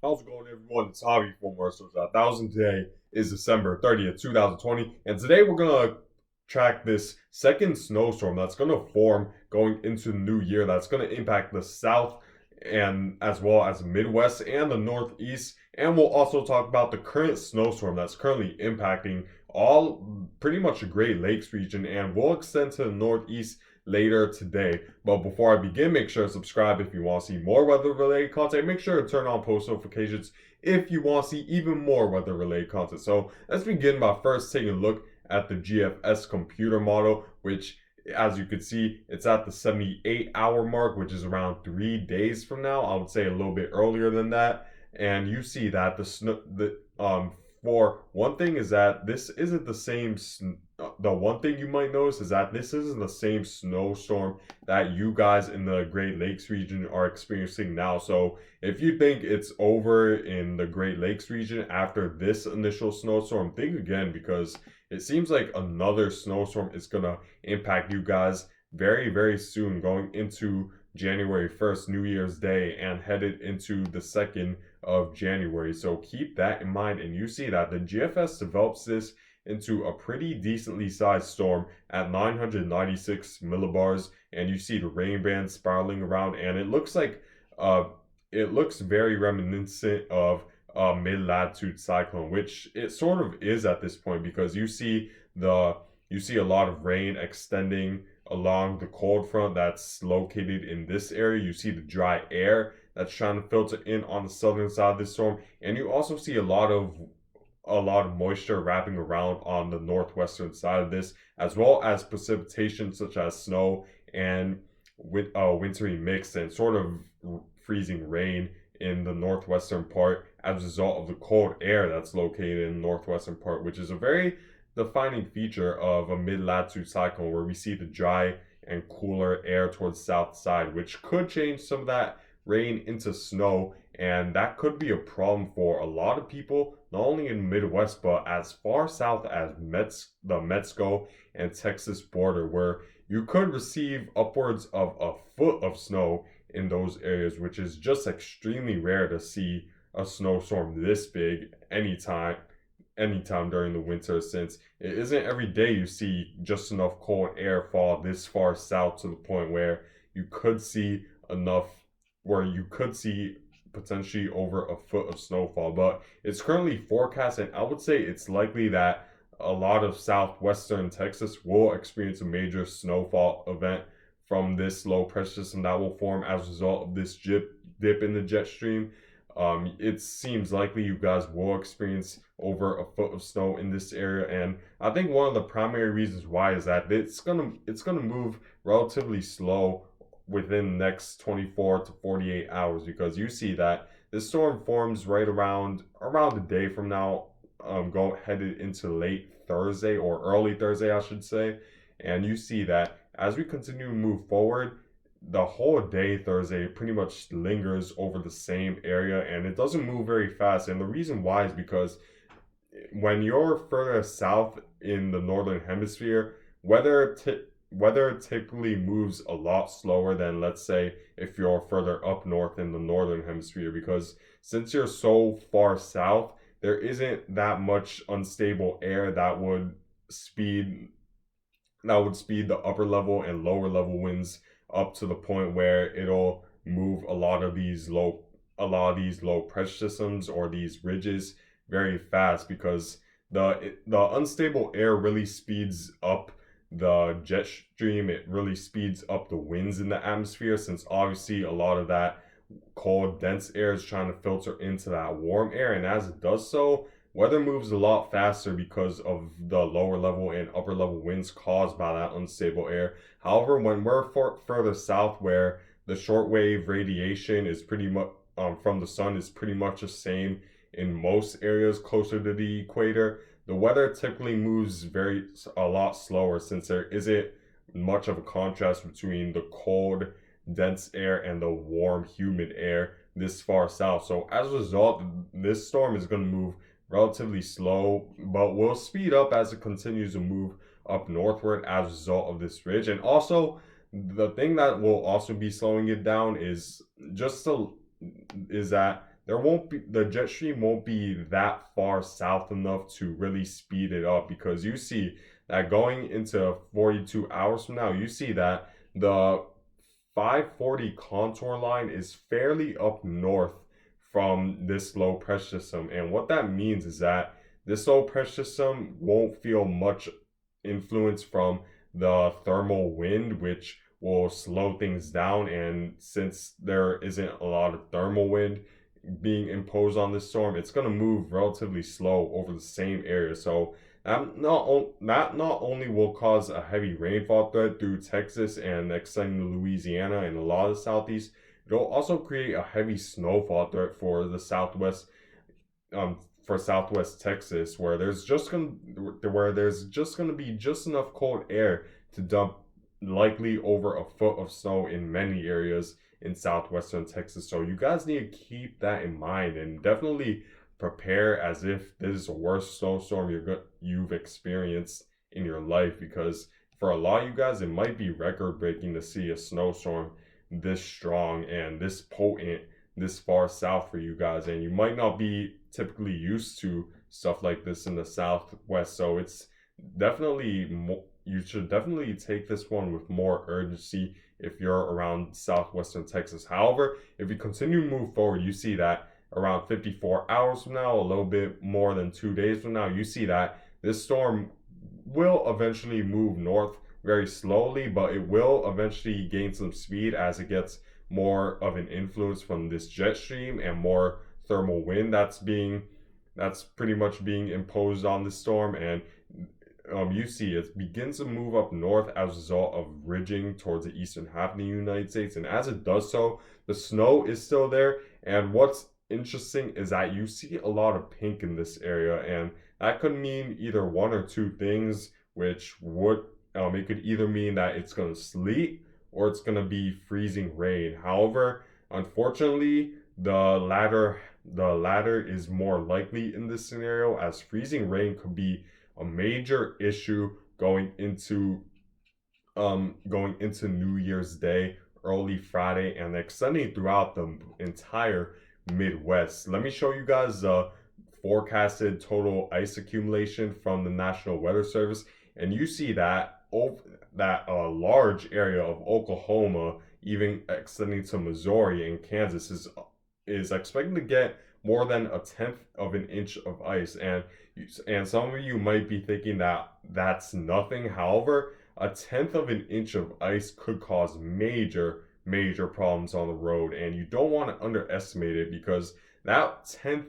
How's it going, everyone? It's Javi from Worsters 1000. Today is December 30th, 2020, and today we're gonna track this second snowstorm that's gonna form going into the new year. That's gonna impact the South and as well as the Midwest and the Northeast. And we'll also talk about the current snowstorm that's currently impacting all pretty much the Great Lakes region, and will extend to the Northeast later today. But before I begin, make sure to subscribe if you want to see more weather related content. Make sure to turn on post notifications if you want to see even more weather related content. So let's begin by first taking a look at the GFS computer model, which, as you can see, it's at the 78-hour mark, which is around 3 days from now. I would say a little bit earlier than that. And you see that for one thing is that this isn't the same. The one thing you might notice is that this isn't the same snowstorm that you guys in the Great Lakes region are experiencing now. So if you think it's over in the Great Lakes region after this initial snowstorm, think again, because it seems like another snowstorm is gonna impact you guys very, very soon, going into January 1st, New Year's Day, and headed into the 2nd of January. So keep that in mind. And you see that the GFS develops this into a pretty decently sized storm at 996 millibars, and you see the rain band spiraling around, and it looks like it looks very reminiscent of a mid-latitude cyclone, which it sort of is at this point, because you see a lot of rain extending along the cold front that's located in this area. You see the dry air that's trying to filter in on the southern side of this storm, and you also see a lot of moisture wrapping around on the northwestern side of this, as well as precipitation such as snow and with wintry mix and sort of freezing rain in the northwestern part as a result of the cold air that's located in the northwestern part, which is a very defining feature of a mid-latitude cyclone, where we see the dry and cooler air towards the south side, which could change some of that rain into snow. And that could be a problem for a lot of people, not only in the Midwest, but as far south as the Mexico and Texas border, where you could receive upwards of a foot of snow in those areas, which is just extremely rare to see a snowstorm this big anytime during the winter, since it isn't every day you see just enough cold air fall this far south to the point where you could see potentially over a foot of snowfall. But it's currently forecast, and I would say it's likely that a lot of southwestern Texas will experience a major snowfall event from this low pressure system that will form as a result of this dip in the jet stream. It seems likely you guys will experience over a foot of snow in this area, and I think one of the primary reasons why is that it's gonna move relatively slow within the next 24 to 48 hours, because you see that this storm forms right around a day from now, headed into late Thursday or early Thursday, I should say. And you see that as we continue to move forward, the whole day Thursday pretty much lingers over the same area, and it doesn't move very fast. And the reason why is because when you're further south in the northern hemisphere, weather typically moves a lot slower than, let's say, if you're further up north in the northern hemisphere, because since you're so far south, there isn't that much unstable air that would speed the upper level and lower level winds up to the point where it'll move a lot of these low pressure systems or these ridges very fast, because the unstable air really speeds up the jet stream. It really speeds up the winds in the atmosphere, since obviously a lot of that cold dense air is trying to filter into that warm air, and as it does so, weather moves a lot faster because of the lower level and upper level winds caused by that unstable air. However, when we're further south, where the shortwave radiation is pretty much from the sun is pretty much the same in most areas closer to the equator, the weather typically moves a lot slower, since there isn't much of a contrast between the cold dense air and the warm humid air this far south. So as a result, this storm is going to move relatively slow, but will speed up as it continues to move up northward as a result of this ridge. And also, the thing that will also be slowing it down is that the jet stream won't be that far south enough to really speed it up, because you see that going into 42 hours from now, you see that the 540 contour line is fairly up north from this low pressure system. And what that means is that this low pressure system won't feel much influence from the thermal wind, which will slow things down. And since there isn't a lot of thermal wind being imposed on this storm, it's going to move relatively slow over the same area. So that not only will cause a heavy rainfall threat through Texas and extending to Louisiana and a lot of the southeast, it'll also create a heavy snowfall threat for the southwest, for southwest Texas, where there's just gonna be just enough cold air to dump likely over a foot of snow in many areas in southwestern Texas. So you guys need to keep that in mind and definitely prepare as if this is the worst snowstorm you've experienced in your life, because for a lot of you guys it might be record breaking to see a snowstorm this strong and this potent this far south for you guys, and you might not be typically used to stuff like this in the southwest. So it's definitely you should definitely take this one with more urgency if you're around southwestern Texas. However, if you continue to move forward, you see that around 54 hours from now, a little bit more than 2 days from now, you see that this storm will eventually move north very slowly, but it will eventually gain some speed as it gets more of an influence from this jet stream and more thermal wind that's pretty much being imposed on the storm. And you see it begins to move up north as a result of ridging towards the eastern half of the United States. And as it does so, the snow is still there. And what's interesting is that you see a lot of pink in this area, and that could mean either one or two things, which would it could either mean that it's going to sleet or it's going to be freezing rain. However, unfortunately, the latter is more likely in this scenario, as freezing rain could be a major issue going into New Year's Day, early Friday, and extending throughout the entire Midwest. Let me show you guys the forecasted total ice accumulation from the National Weather Service, and you see that a large area of Oklahoma, even extending to Missouri and Kansas, is expected to get more than a tenth of an inch of ice. And some of you might be thinking that that's nothing. However, a tenth of an inch of ice could cause major problems on the road, and you don't want to underestimate it, because that tenth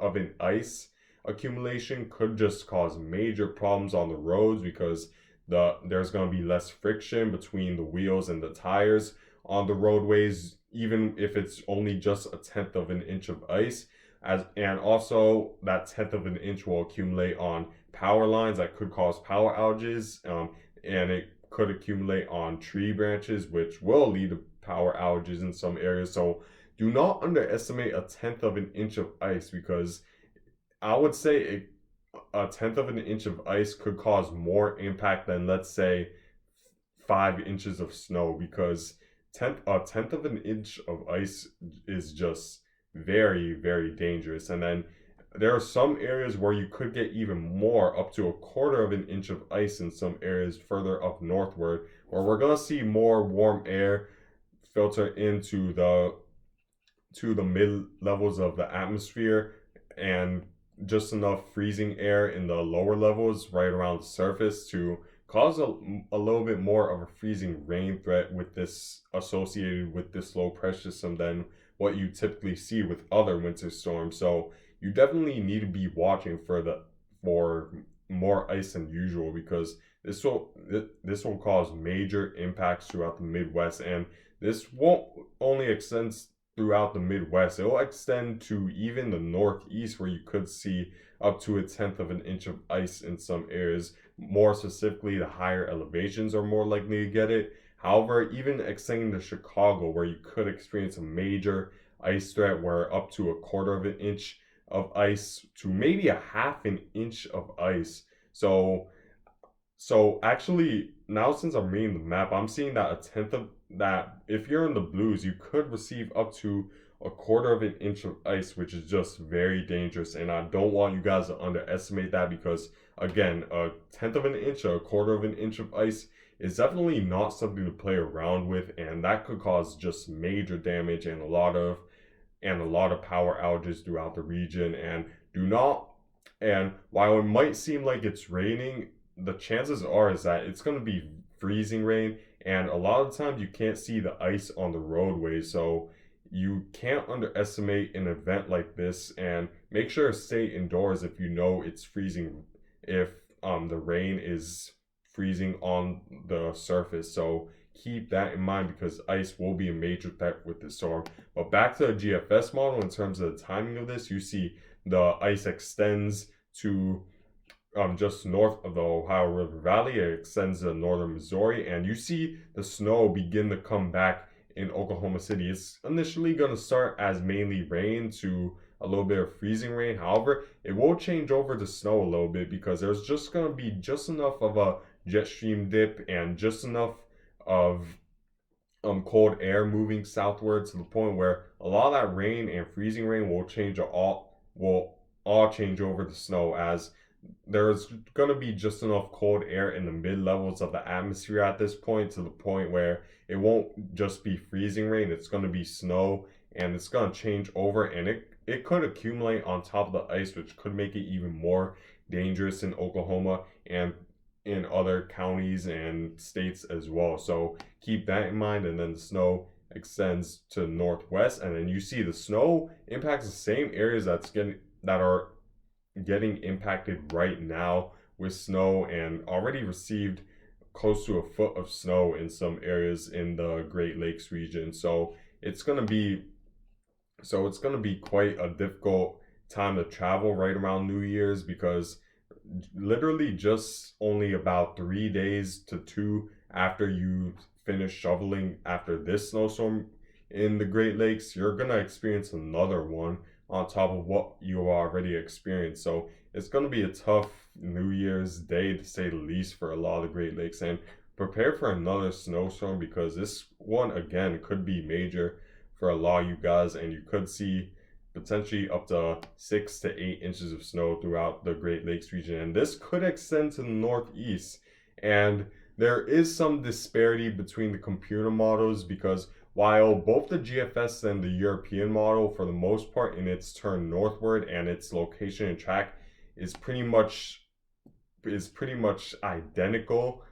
of an ice accumulation could just cause major problems on the roads, because there's going to be less friction between the wheels and the tires on the roadways, even if it's only just a tenth of an inch of ice. And also that tenth of an inch will accumulate on power lines that could cause power outages, and it could accumulate on tree branches, which will lead to power outages in some areas. So do not underestimate a tenth of an inch of ice, because I would say a tenth of an inch of ice could cause more impact than, let's say, 5 inches of snow, because a tenth of an inch of ice is just very dangerous. And then there are some areas where you could get even more, up to a quarter of an inch of ice in some areas further up northward, where we're going to see more warm air filter into the mid levels of the atmosphere, and just enough freezing air in the lower levels right around the surface to cause a little bit more of a freezing rain threat with this, associated with this low pressure system, than what you typically see with other winter storms. So you definitely need to be watching for more ice than usual, because this will cause major impacts throughout the Midwest. And this won't only extend throughout the Midwest, it will extend to even the Northeast, where you could see up to a tenth of an inch of ice in some areas. More specifically, the higher elevations are more likely to get it. However, even extending to Chicago, where you could experience a major ice threat, where up to a quarter of an inch of ice to maybe a half an inch of ice. So actually, now since I'm reading the map, I'm seeing that that if you're in the blues, you could receive up to a quarter of an inch of ice, which is just very dangerous. And I don't want you guys to underestimate that because, again, a tenth of an inch or a quarter of an inch of ice is definitely not something to play around with, and that could cause just major damage and a lot of power outages throughout the region. And do not and while it might seem like it's raining, the chances are is that it's going to be freezing rain, and a lot of times you can't see the ice on the roadway, so you can't underestimate an event like this. And make sure to stay indoors if you know it's freezing, if the rain is freezing on the surface. So keep that in mind because ice will be a major threat with this storm. But back to the GFS model, in terms of the timing of this, you see the ice extends to just north of the Ohio River Valley. It extends to northern Missouri, and you see the snow begin to come back in Oklahoma City. It's initially going to start as mainly rain to a little bit of freezing rain. However, it will change over to snow a little bit because there's just going to be just enough of a jet stream dip and just enough of cold air moving southward to the point where a lot of that rain and freezing rain will all change over to snow, as there's going to be just enough cold air in the mid levels of the atmosphere at this point to the point where it won't just be freezing rain, it's going to be snow, and it's going to change over, and it could accumulate on top of the ice, which could make it even more dangerous in Oklahoma and in other counties and states as well. So keep that in mind. And then the snow extends to the northwest, and then you see the snow impacts the same areas that are getting impacted right now with snow, and already received close to a foot of snow in some areas in the Great Lakes region. So it's going to be quite a difficult time to travel right around New Year's, because literally just only about 3 days to two after you finish shoveling after this snowstorm in the Great Lakes, you're gonna experience another one on top of what you already experienced. So it's gonna be a tough New Year's Day to say the least for a lot of the Great Lakes, and prepare for another snowstorm because this one again could be major for a lot of you guys, and you could see potentially up to 6 to 8 inches of snow throughout the Great Lakes region. And this could extend to the northeast. And there is some disparity between the computer models, because while both the GFS and the European model, for the most part, in its turn northward and its location and track is pretty much identical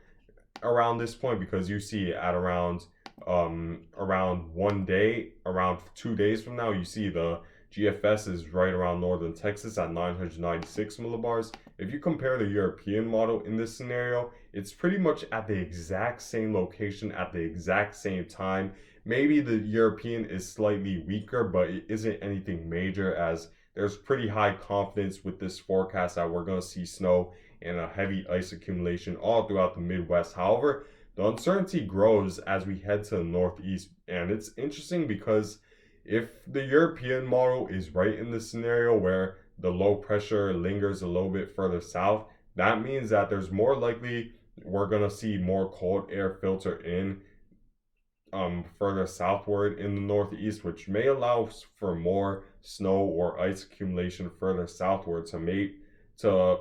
around this point, because you see at around 1 day, around 2 days from now, you see the GFS is right around northern Texas at 996 millibars. If you compare the European model in this scenario, it's pretty much at the exact same location at the exact same time. Maybe the European is slightly weaker, but it isn't anything major, as there's pretty high confidence with this forecast that we're going to see snow and a heavy ice accumulation all throughout the Midwest. However, the uncertainty grows as we head to the northeast, and it's interesting because if the European model is right in this scenario where the low pressure lingers a little bit further south, that means that there's more likely we're going to see more cold air filter in further southward in the northeast, which may allow for more snow or ice accumulation further southward to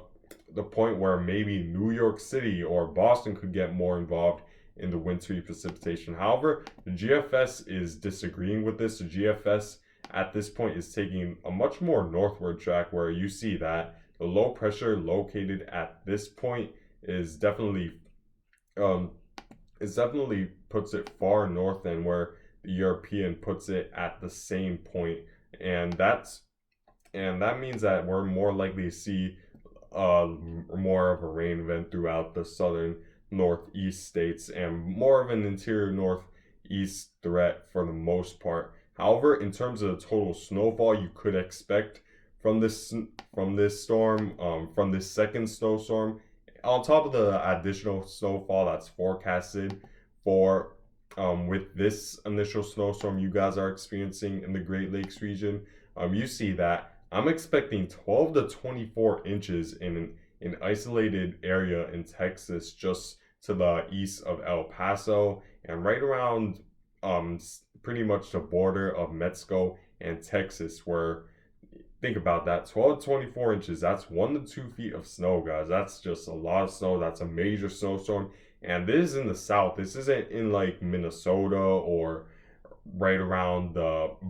the point where maybe New York City or Boston could get more involved in the wintry precipitation. However, the GFS is disagreeing with this. The GFS at this point is taking a much more northward track, where you see that the low pressure located at this point is definitely puts it far north than where the European puts it at the same point, and that means that we're more likely to see more of a rain event throughout the southern northeast states and more of an interior northeast threat for the most part. However, in terms of the total snowfall you could expect from this storm, from this second snowstorm, on top of the additional snowfall that's forecasted for with this initial snowstorm you guys are experiencing in the Great Lakes region, you see that I'm expecting 12 to 24 inches in an isolated area in Texas, just to the east of El Paso, and right around pretty much the border of Mexico and Texas, where think about that, 12 to 24 inches. That's 1 to 2 feet of snow, guys. That's just a lot of snow. That's a major snowstorm. And this is in the south. This isn't in like Minnesota or right around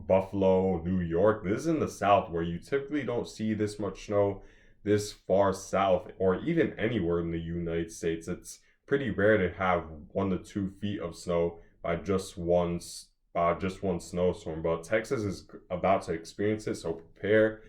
Buffalo, New York. This is in the south where you typically don't see this much snow this far south or even anywhere in the United States. It's pretty rare to have 1 to 2 feet of snow by just one snowstorm. But Texas is about to experience it, so prepare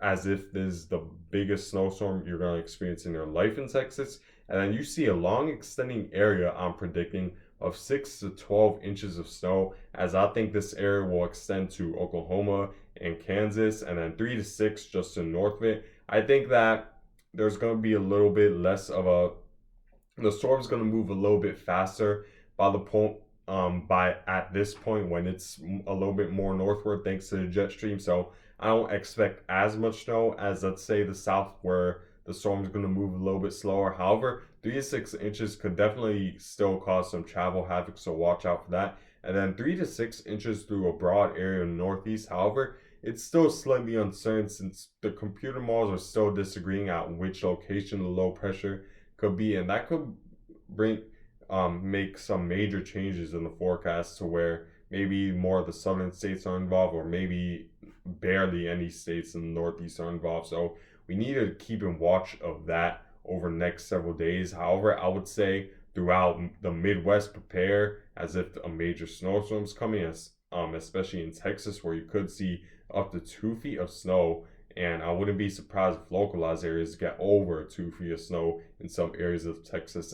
as if this is the biggest snowstorm you're going to experience in your life in Texas. And then you see a long extending area, I'm predicting, of 6 to 12 inches of snow, as I think this area will extend to Oklahoma and Kansas, and then 3 to 6 just to the north of it. I think that there's going to be a little bit less of the storm's going to move a little bit faster by the point by at this point when it's a little bit more northward thanks to the jet stream. So I don't expect as much snow as, let's say, the south, where the storm's going to move a little bit slower. However, 3 to 6 inches could definitely still cause some travel havoc, so watch out for that. And then 3 to 6 inches through a broad area in the northeast. However, it's still slightly uncertain since the computer models are still disagreeing on which location the low pressure could be, and that could bring make some major changes in the forecast to where maybe more of the southern states are involved, or maybe barely any states in the northeast are involved. So we need to keep in watch of that over the next several days. However, I would say throughout the Midwest, prepare as if a major snowstorm is coming, especially in Texas, where you could see up to 2 feet of snow. And I wouldn't be surprised if localized areas get over 2 feet of snow in some areas of Texas.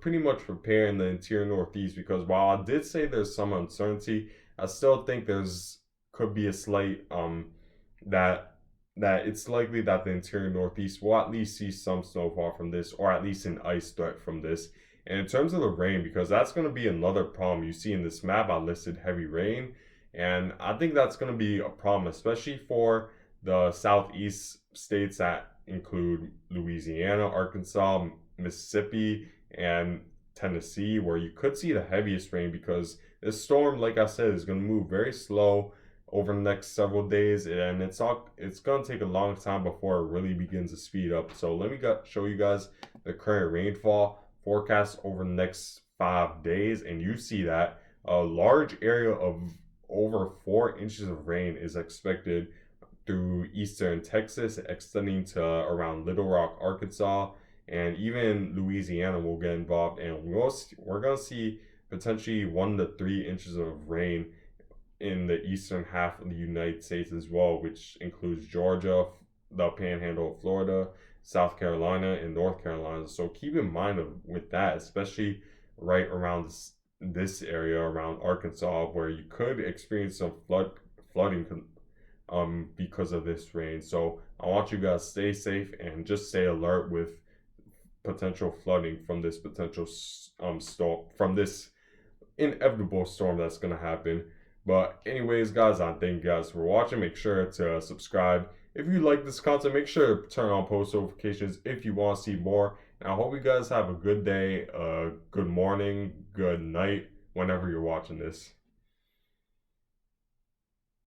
Pretty much prepare in the interior northeast, because while I did say there's some uncertainty, I still think there's could be a slight that it's likely that the interior northeast will at least see some snowfall from this, or at least an ice threat from this. And in terms of the rain, because that's going to be another problem you see in this map, I listed heavy rain, and I think that's going to be a problem, especially for the southeast states that include Louisiana, Arkansas, Mississippi, and Tennessee, where you could see the heaviest rain, because this storm, like I said, is going to move very slow over the next several days, and it's going to take a long time before it really begins to speed up. So let me show you guys the current rainfall forecast over the next 5 days, and you see that a large area of over 4 inches of rain is expected through eastern Texas, extending to around Little Rock, Arkansas, and even Louisiana will get involved. And we're going to see potentially 1 to 3 inches of rain in the eastern half of the United States as well, which includes Georgia, the panhandle of Florida, South Carolina, and North Carolina. So keep in mind with that, especially right around this area around Arkansas, where you could experience some flooding because of this rain. So I want you guys to stay safe and just stay alert with potential flooding from this potential storm, from this inevitable storm that's going to happen. But anyways, guys, I thank you guys for watching. Make sure to subscribe if you like this content. Make sure to turn on post notifications if you want to see more. And I hope you guys have a good day, good morning, good night, whenever you're watching this.